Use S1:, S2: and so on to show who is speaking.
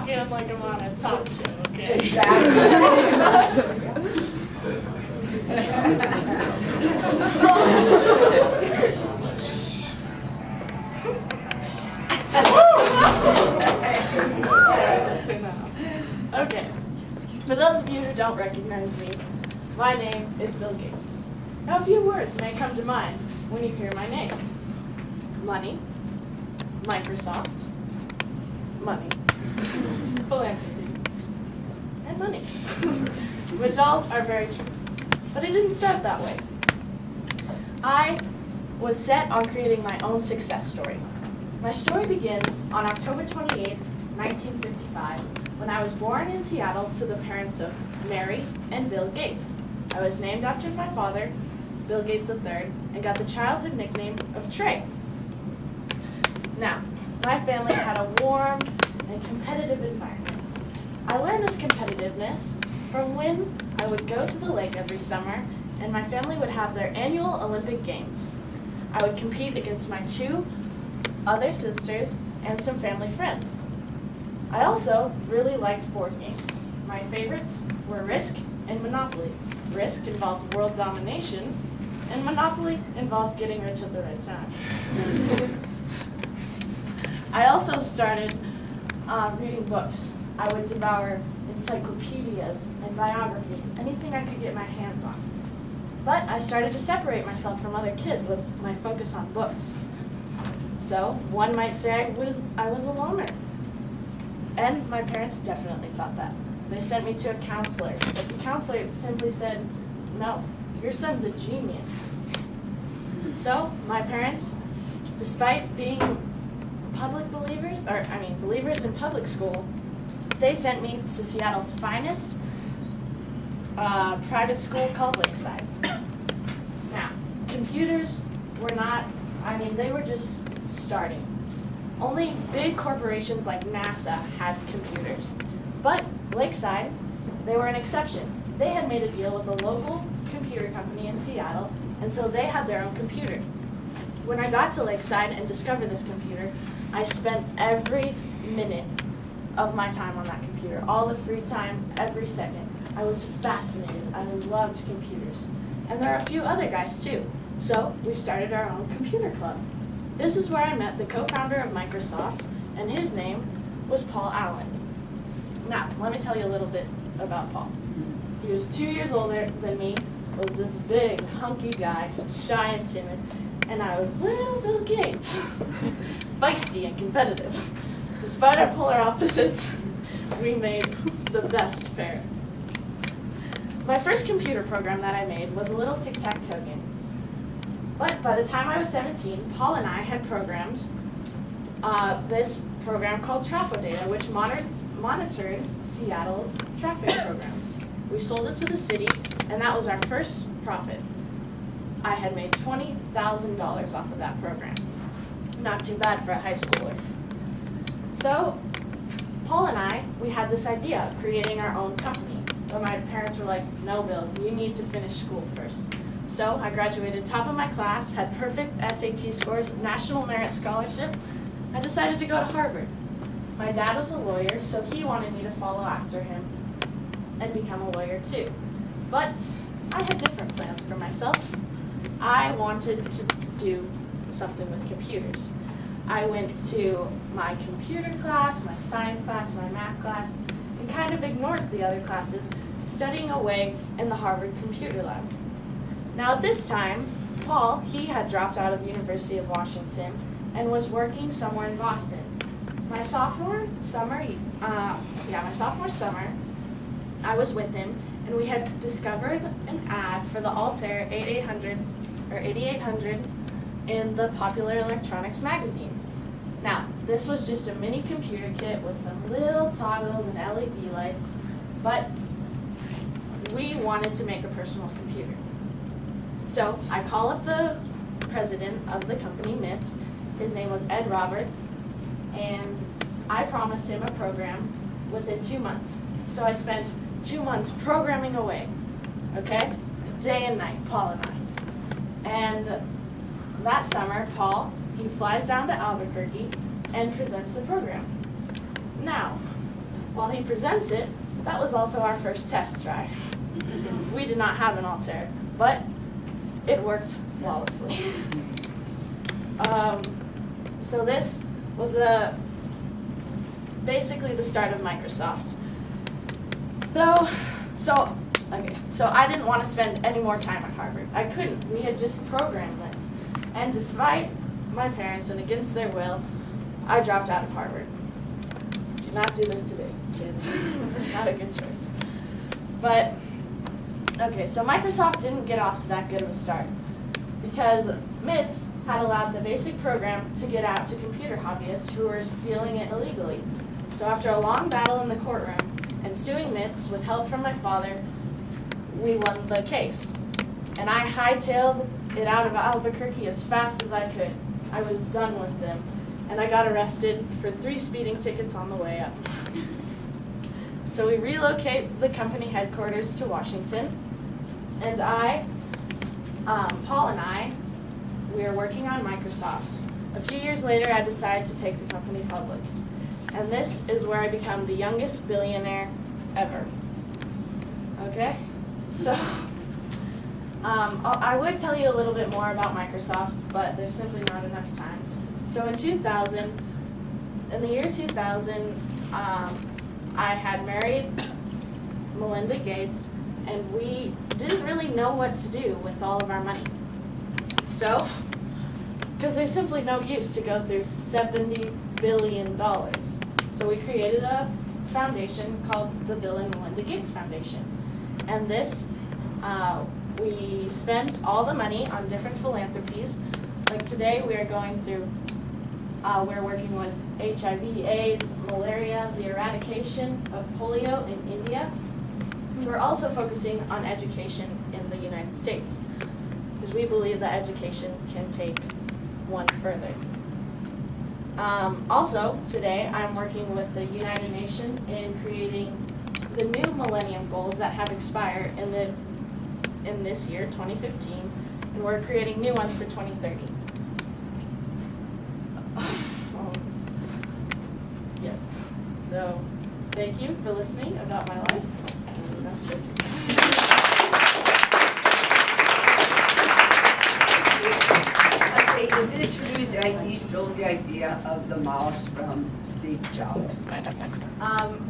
S1: talking like I'm on a talk show, okay? Okay, for those of you who don't recognize me, my name is Bill Gates. Now a few words may come to mind when you hear my name. Money, Microsoft, money, philanthropy, and money, which all are very true. But it didn't start that way. I was set on creating my own success story. My story begins on October 28, 1955, when I was born in Seattle to the parents of Mary and Bill Gates. I was named after my father, Bill Gates III, and got the childhood nickname of Trey. Now, my family had a warm and competitive environment. I learned this competitiveness from when I would go to the lake every summer and my family would have their annual Olympic Games. I would compete against my 2 other sisters and some family friends. I also really liked board games. My favorites were Risk and Monopoly. Risk involved world domination, and Monopoly involved getting rich at the right time. I also started reading books. I would devour encyclopedias and biographies, anything I could get my hands on. But I started to separate myself from other kids with my focus on books. So one might say I was a loner. And my parents definitely thought that. They sent me to a counselor, but the counselor simply said, "No, your son's a genius." So my parents, despite being believers in public school, they sent me to Seattle's finest private school called Lakeside. Now, computers were not, they were just starting. Only big corporations like NASA had computers. But Lakeside, they were an exception. They had made a deal with a local computer company in Seattle, and so they had their own computer. When I got to Lakeside and discovered this computer, I spent every minute of my time on that computer, all the free time, every second. I was fascinated. I loved computers. And there are a few other guys too. So we started our own computer club. This is where I met the co-founder of Microsoft, and his name was Paul Allen. Now, let me tell you a little bit about Paul. He was 2 years older than me, was this big, hunky guy, shy and timid, and I was little Bill Gates, feisty and competitive. Despite our polar opposites, we made the best pair. My first computer program that I made was a little tic-tac-toe game. But by the time I was 17, Paul and I had programmed this program called Trafo Data, which monitored Seattle's traffic programs. We sold it to the city, and that was our first profit. I had made $20,000 off of that program. Not too bad for a high schooler. So Paul and I, we had this idea of creating our own company. But my parents were like, "No, Bill, you need to finish school first." So I graduated top of my class, had perfect SAT scores, National Merit Scholarship. I decided to go to Harvard. My dad was a lawyer, so he wanted me to follow after him and become a lawyer too. But I had different plans for myself. I wanted to do something with computers. I went to my computer class, my science class, my math class, and kind of ignored the other classes, studying away in the Harvard computer lab. Now at this time, Paul, he had dropped out of University of Washington and was working somewhere in Boston. My sophomore summer, I was with him, and we had discovered an ad for the Altair 8800 in the Popular Electronics magazine. Now, this was just a mini computer kit with some little toggles and LED lights, but we wanted to make a personal computer. So I call up the president of the company, MITS. His name was Ed Roberts, and I promised him a program within 2 months. So I spent 2 months programming away, okay? Day and night, Paul and I. And that summer, Paul, he flies down to Albuquerque and presents the program. Now, while he presents it, that was also our first test try. We did not have an Altair, but it worked flawlessly. So this was basically the start of Microsoft. So I didn't want to spend any more time at Harvard. I couldn't. We had just programmed this. And despite my parents and against their will, I dropped out of Harvard. Do not do this today, kids. Not a good choice. But, okay, so Microsoft didn't get off to that good of a start because MITS had allowed the basic program to get out to computer hobbyists who were stealing it illegally. So after a long battle in the courtroom and suing MITS with help from my father, we won the case. And I hightailed it out of Albuquerque as fast as I could. I was done with them. And I got arrested for 3 speeding tickets on the way up. So we relocate the company headquarters to Washington. And Paul and I, we were working on Microsoft. A few years later, I decided to take the company public. And this is where I become the youngest billionaire ever. Okay? So, I would tell you a little bit more about Microsoft, but there's simply not enough time. So in the year 2000, I had married Melinda Gates, and we didn't really know what to do with all of our money. So, because there's simply no use to go through $70 billion. So we created a foundation called the Bill and Melinda Gates Foundation. And this, we spent all the money on different philanthropies. Like today we are going through, we're working with HIV, AIDS, malaria, the eradication of polio in India. We're also focusing on education in the United States because we believe that education can take one further. Also, today I'm working with the United Nations in creating the new Millennium Goals that have expired in this year, 2015, and we're creating new ones for 2030. Yes. So, thank you for listening about my life. And that's it.
S2: Okay, is it true that you stole the idea of the mouse from Steve Jobs?
S1: Um,